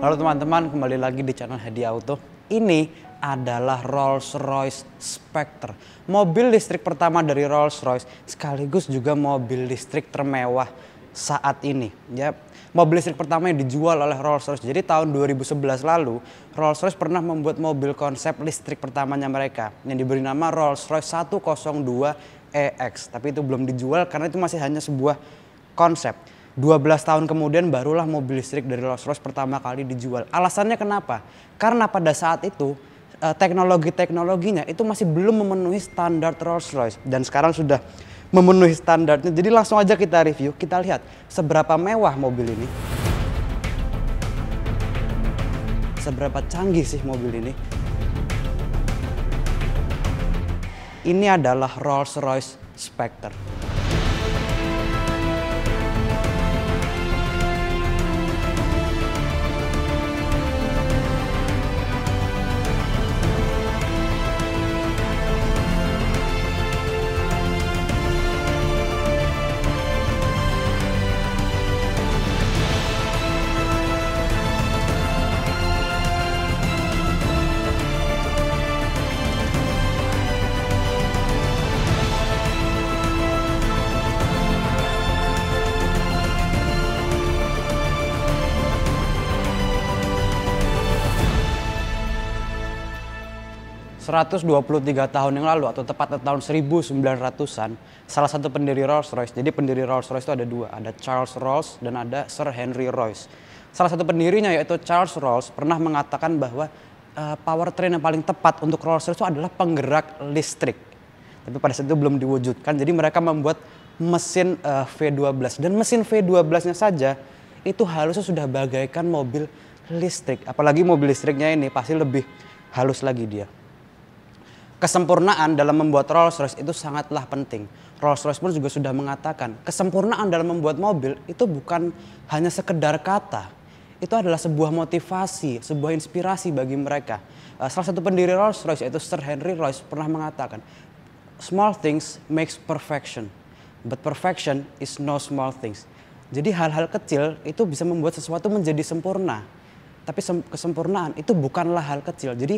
Halo teman-teman, kembali lagi di channel Hadi Auto. Ini adalah Rolls-Royce Spectre, mobil listrik pertama dari Rolls-Royce, sekaligus juga mobil listrik termewah saat ini. Ya, mobil listrik pertama yang dijual oleh Rolls-Royce. Jadi tahun 2011 lalu, Rolls-Royce pernah membuat mobil konsep listrik pertamanya mereka yang diberi nama Rolls-Royce 102 EX. Tapi itu belum dijual karena itu masih hanya sebuah konsep. 12 tahun kemudian barulah mobil listrik dari Rolls-Royce pertama kali dijual. Alasannya kenapa? Karena pada saat itu teknologinya itu masih belum memenuhi standar Rolls-Royce. Dan sekarang sudah memenuhi standarnya. Jadi langsung aja kita review, kita lihat seberapa mewah mobil ini. Seberapa canggih sih mobil ini. Ini adalah Rolls-Royce Spectre. 123 tahun yang lalu atau tepatnya tahun 1900-an, salah satu pendiri Rolls-Royce. Jadi pendiri Rolls-Royce itu ada dua, ada Charles Rolls dan ada Sir Henry Royce. Salah satu pendirinya yaitu Charles Rolls pernah mengatakan bahwa powertrain yang paling tepat untuk Rolls-Royce itu adalah penggerak listrik. Tapi pada saat itu belum diwujudkan. Jadi mereka membuat mesin V12 dan mesin V12-nya saja itu halusnya sudah bagaikan mobil listrik. Apalagi mobil listriknya ini pasti lebih halus lagi dia. Kesempurnaan dalam membuat Rolls-Royce itu sangatlah penting. Rolls-Royce pun juga sudah mengatakan, kesempurnaan dalam membuat mobil itu bukan hanya sekedar kata. Itu adalah sebuah motivasi, sebuah inspirasi bagi mereka. Salah satu pendiri Rolls-Royce yaitu Sir Henry Royce pernah mengatakan, small things makes perfection, but perfection is no small things. Jadi hal-hal kecil itu bisa membuat sesuatu menjadi sempurna. Tapi kesempurnaan itu bukanlah hal kecil. Jadi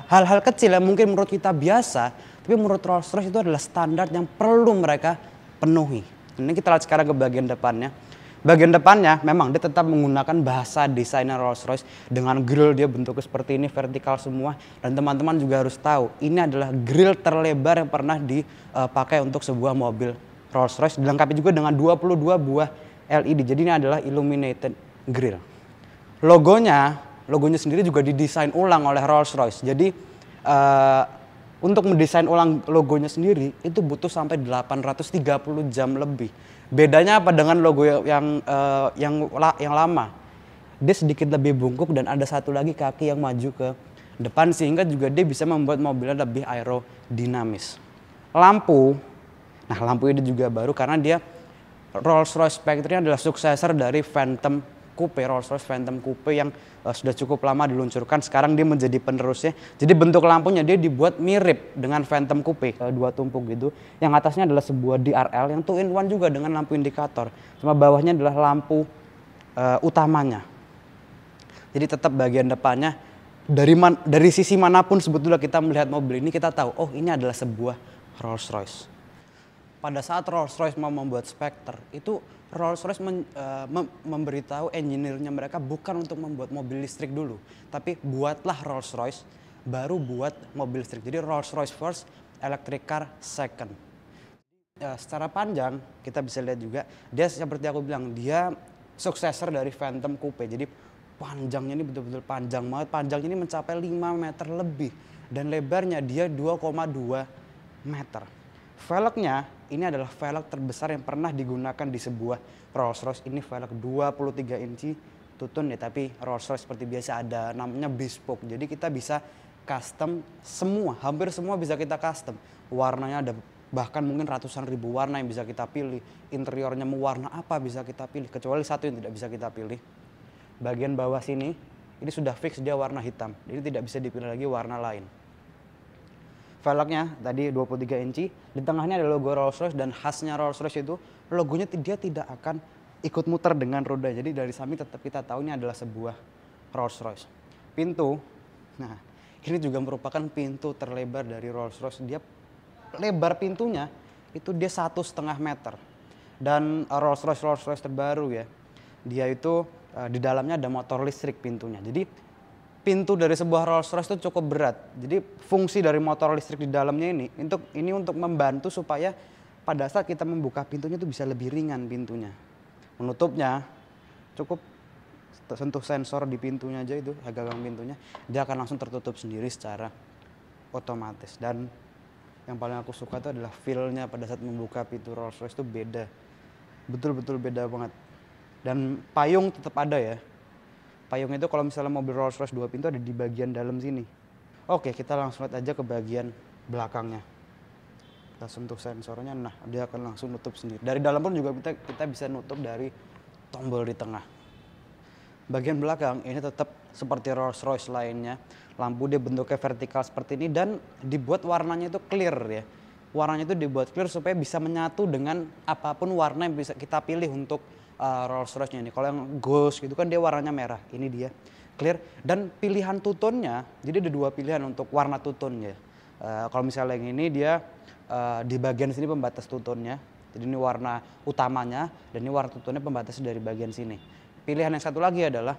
hal-hal kecil yang mungkin menurut kita biasa, tapi menurut Rolls-Royce itu adalah standar yang perlu mereka penuhi. Ini kita lihat sekarang ke bagian depannya. Bagian depannya memang dia tetap menggunakan bahasa desainer Rolls-Royce. Dengan grill dia bentuknya seperti ini, vertikal semua. Dan teman-teman juga harus tahu, ini adalah grill terlebar yang pernah dipakai untuk sebuah mobil Rolls-Royce. Dilengkapi juga dengan 22 buah LED. Jadi ini adalah illuminated grill. Logonya sendiri juga didesain ulang oleh Rolls-Royce. Jadi untuk mendesain ulang logonya sendiri itu butuh sampai 830 jam lebih. Bedanya apa dengan logo yang lama? Dia sedikit lebih bungkuk dan ada satu lagi kaki yang maju ke depan sehingga juga dia bisa membuat mobilnya lebih aerodinamis. Lampu ini juga baru karena dia Rolls-Royce Spectre ini adalah suksesor dari Phantom Coupe, Rolls-Royce Phantom Coupe yang sudah cukup lama diluncurkan. Sekarang dia menjadi penerusnya. Jadi bentuk lampunya dia dibuat mirip dengan Phantom Coupe, dua tumpuk gitu. Yang atasnya adalah sebuah DRL yang 2-in-1 juga dengan lampu indikator. Cuma bawahnya adalah lampu utamanya. Jadi tetap bagian depannya dari sisi manapun sebetulnya kita melihat mobil ini kita tahu, oh ini adalah sebuah Rolls-Royce. Pada saat Rolls-Royce mau membuat Spectre, itu Rolls-Royce memberitahu engineer-nya mereka bukan untuk membuat mobil listrik dulu. Tapi buatlah Rolls-Royce, baru buat mobil listrik. Jadi Rolls-Royce first, electric car second. Secara panjang, kita bisa lihat juga, dia seperti aku bilang, dia suksesor dari Phantom Coupe. Jadi panjangnya ini betul-betul panjang banget. Panjangnya ini mencapai 5 meter lebih. Dan lebarnya dia 2,2 meter. Velgnya ini adalah velg terbesar yang pernah digunakan di sebuah Rolls-Royce. Ini velg 23 inci tutun ya, tapi Rolls-Royce seperti biasa ada namanya bespoke. Jadi kita bisa custom semua, hampir semua bisa kita custom. Warnanya ada bahkan mungkin ratusan ribu warna yang bisa kita pilih. Interiornya mau warna apa bisa kita pilih, kecuali satu yang tidak bisa kita pilih. Bagian bawah sini ini sudah fix dia warna hitam, jadi tidak bisa dipilih lagi warna lain. Velgnya tadi 23 inci, di tengahnya ada logo Rolls-Royce dan khasnya Rolls-Royce itu logonya dia tidak akan ikut muter dengan roda. Jadi dari samping tetap kita tahu ini adalah sebuah Rolls-Royce. Pintu, nah ini juga merupakan pintu terlebar dari Rolls-Royce. Dia lebar pintunya itu dia 1,5 meter. Dan Rolls-Royce terbaru ya, dia itu di dalamnya ada motor listrik pintunya. Jadi pintu dari sebuah Rolls-Royce itu cukup berat. Jadi fungsi dari motor listrik di dalamnya ini untuk membantu supaya pada saat kita membuka pintunya itu bisa lebih ringan pintunya. Menutupnya cukup sentuh sensor di pintunya aja, itu gagang pintunya, dia akan langsung tertutup sendiri secara otomatis. Dan yang paling aku suka itu adalah feel-nya pada saat membuka pintu Rolls-Royce itu beda. Betul-betul beda banget. Dan payung tetap ada ya. Payung itu kalau misalnya mobil Rolls-Royce 2 pintu ada di bagian dalam sini. Oke, kita langsung lihat aja ke bagian belakangnya. Kita sentuh sensornya, nah dia akan langsung nutup sendiri. Dari dalam pun juga kita bisa nutup dari tombol di tengah. Bagian belakang ini tetap seperti Rolls-Royce lainnya. Lampu dia bentuknya vertikal seperti ini dan dibuat warnanya itu clear ya. Warnanya itu dibuat clear supaya bisa menyatu dengan apapun warna yang bisa kita pilih untuk Rolls-Royce-nya ini. Kalau yang Ghost gitu kan dia warnanya merah. Ini dia clear dan pilihan two-tone-nya. Jadi ada 2 pilihan untuk warna two-tone-nya. Kalau misalnya yang ini dia di bagian sini pembatas two-tone-nya. Jadi ini warna utamanya dan ini warna two-tone-nya pembatasnya dari bagian sini. Pilihan yang satu lagi adalah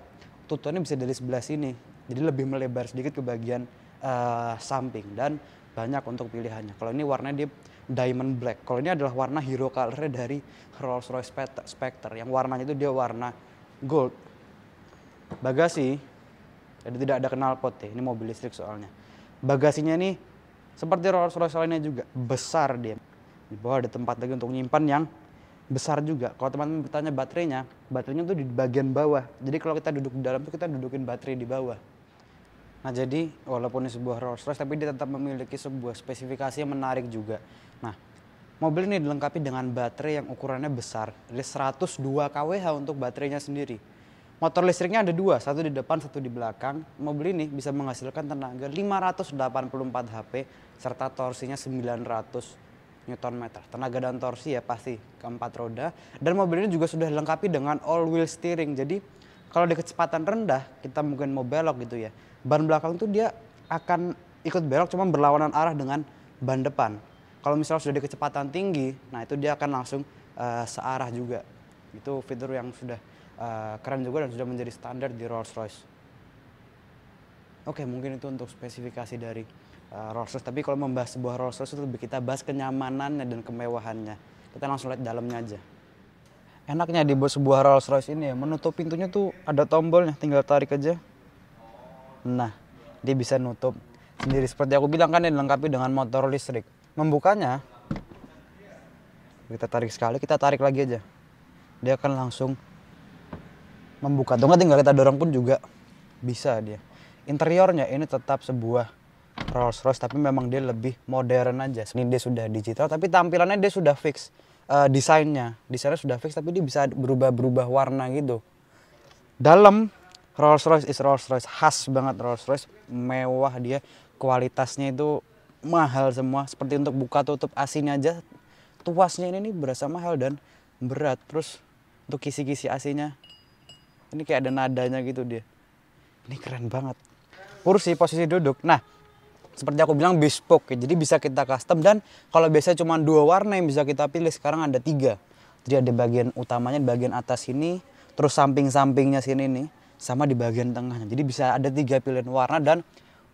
two-tone-nya bisa dari sebelah sini. Jadi lebih melebar sedikit ke bagian samping dan banyak untuk pilihannya. Kalau ini warnanya dia diamond black. Kalau ini adalah warna hero color dari Rolls-Royce Spectre yang warnanya itu dia warna gold. Bagasi, jadi tidak ada knalpot ya. Ini mobil listrik soalnya. Bagasinya ini seperti Rolls-Royce lainnya juga besar dia. Di bawah ada tempat lagi untuk menyimpan yang besar juga. Kalau teman-teman bertanya baterainya tuh di bagian bawah. Jadi kalau kita duduk di dalam tuh kita dudukin baterai di bawah. Nah jadi walaupun ini sebuah Rolls-Royce tapi dia tetap memiliki sebuah spesifikasi yang menarik juga. Nah mobil ini dilengkapi dengan baterai yang ukurannya besar. Jadi 102 kWh untuk baterainya sendiri. Motor listriknya ada 2, satu di depan, satu di belakang. Mobil ini bisa menghasilkan tenaga 584 HP serta torsinya 900 Nm. Tenaga dan torsi ya pasti keempat roda. Dan mobil ini juga sudah dilengkapi dengan all wheel steering. Jadi kalau di kecepatan rendah kita mungkin mau belok gitu ya. Ban belakang itu dia akan ikut belok cuma berlawanan arah dengan ban depan. Kalau misalnya sudah di kecepatan tinggi, nah itu dia akan langsung searah juga. Itu fitur yang sudah keren juga dan sudah menjadi standar di Rolls-Royce. Oke, mungkin itu untuk spesifikasi dari Rolls-Royce. Tapi kalau membahas sebuah Rolls-Royce itu lebih kita bahas kenyamanannya dan kemewahannya. Kita langsung lihat dalamnya aja. Enaknya di sebuah Rolls-Royce ini ya, menutup pintunya tuh ada tombolnya, tinggal tarik aja. Nah, dia bisa nutup sendiri. Seperti aku bilang kan, dia dilengkapi dengan motor listrik. Membukanya, kita tarik sekali, kita tarik lagi aja. Dia akan langsung membuka. Atau nggak tinggal kita dorong pun juga bisa dia. Interiornya ini tetap sebuah Rolls-Royce, tapi memang dia lebih modern aja. Ini dia sudah digital, tapi tampilannya dia sudah fix. Desainnya sudah fix, tapi dia bisa berubah-berubah warna gitu. Dalam Rolls-Royce is Rolls-Royce, khas banget Rolls-Royce, mewah dia, kualitasnya itu mahal semua. Seperti untuk buka tutup AC-nya aja, tuasnya ini berasa mahal dan berat. Terus untuk kisi-kisi AC-nya, ini kayak ada nadanya gitu dia. Ini keren banget. Kursi, posisi duduk, nah seperti aku bilang bespoke, jadi bisa kita custom. Dan kalau biasanya cuma 2 warna yang bisa kita pilih, sekarang ada 3. Jadi ada bagian utamanya di bagian atas sini, terus samping-sampingnya sini nih, sama di bagian tengahnya. Jadi bisa ada 3 pilihan warna dan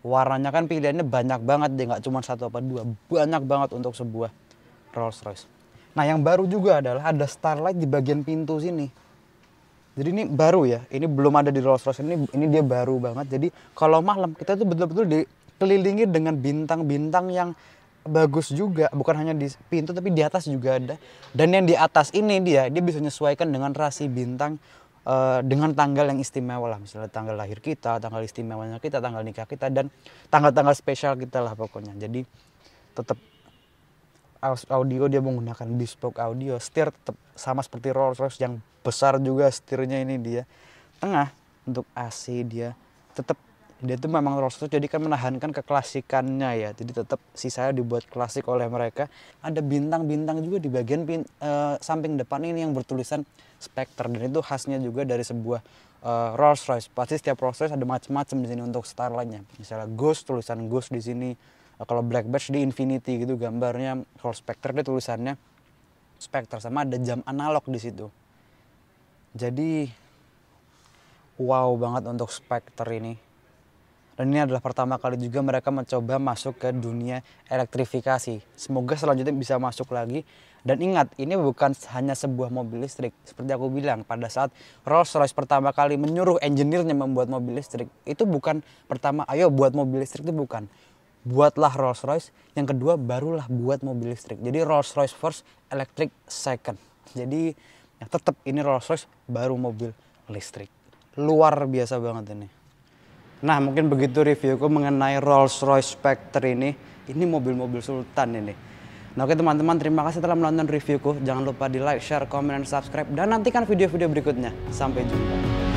warnanya kan pilihannya banyak banget deh, nggak cuma 1 apa 2, banyak banget untuk sebuah Rolls-Royce. Nah yang baru juga adalah ada starlight di bagian pintu sini. Jadi ini baru ya, ini belum ada di Rolls-Royce, ini dia baru banget. Jadi kalau malam kita tuh betul-betul dikelilingi dengan bintang-bintang yang bagus juga, bukan hanya di pintu tapi di atas juga ada. Dan yang di atas ini dia bisa menyesuaikan dengan rasi bintang dengan tanggal yang istimewa lah, misalnya tanggal lahir kita, tanggal istimewanya kita, tanggal nikah kita, dan tanggal-tanggal spesial kita lah pokoknya. Jadi tetap audio dia menggunakan bespoke audio, setir tetap sama seperti Rolls-Royce yang besar juga setirnya ini dia. Tengah untuk AC dia itu memang Rolls-Royce jadi kan menahankan keklasikannya ya. Jadi tetap sisanya dibuat klasik oleh mereka. Ada bintang-bintang juga di bagian samping depan ini yang bertulisan Spectre, dan itu khasnya juga dari sebuah Rolls Royce. Pasti setiap Rolls Royce ada macam-macam di sini untuk starline-nya. Misalnya Ghost, tulisan Ghost di sini. Kalau Black Badge di Infinity gitu gambarnya. Kalau Spectre dia tulisannya Spectre, sama ada jam analog di situ. Jadi wow banget untuk Spectre ini. Dan ini adalah pertama kali juga mereka mencoba masuk ke dunia elektrifikasi. Semoga selanjutnya bisa masuk lagi. Dan ingat, ini bukan hanya sebuah mobil listrik. Seperti aku bilang, pada saat Rolls-Royce pertama kali menyuruh engineer-nya membuat mobil listrik, itu bukan pertama, ayo buat mobil listrik, itu bukan. Buatlah Rolls-Royce, yang kedua barulah buat mobil listrik. Jadi Rolls-Royce first, electric second. Jadi ya tetap ini Rolls-Royce baru mobil listrik. Luar biasa banget ini. Nah, mungkin begitu reviewku mengenai Rolls-Royce Spectre ini. Ini mobil-mobil sultan ini. Nah, oke teman-teman, terima kasih telah menonton reviewku. Jangan lupa di like, share, komen, dan subscribe. Dan nantikan video-video berikutnya. Sampai jumpa.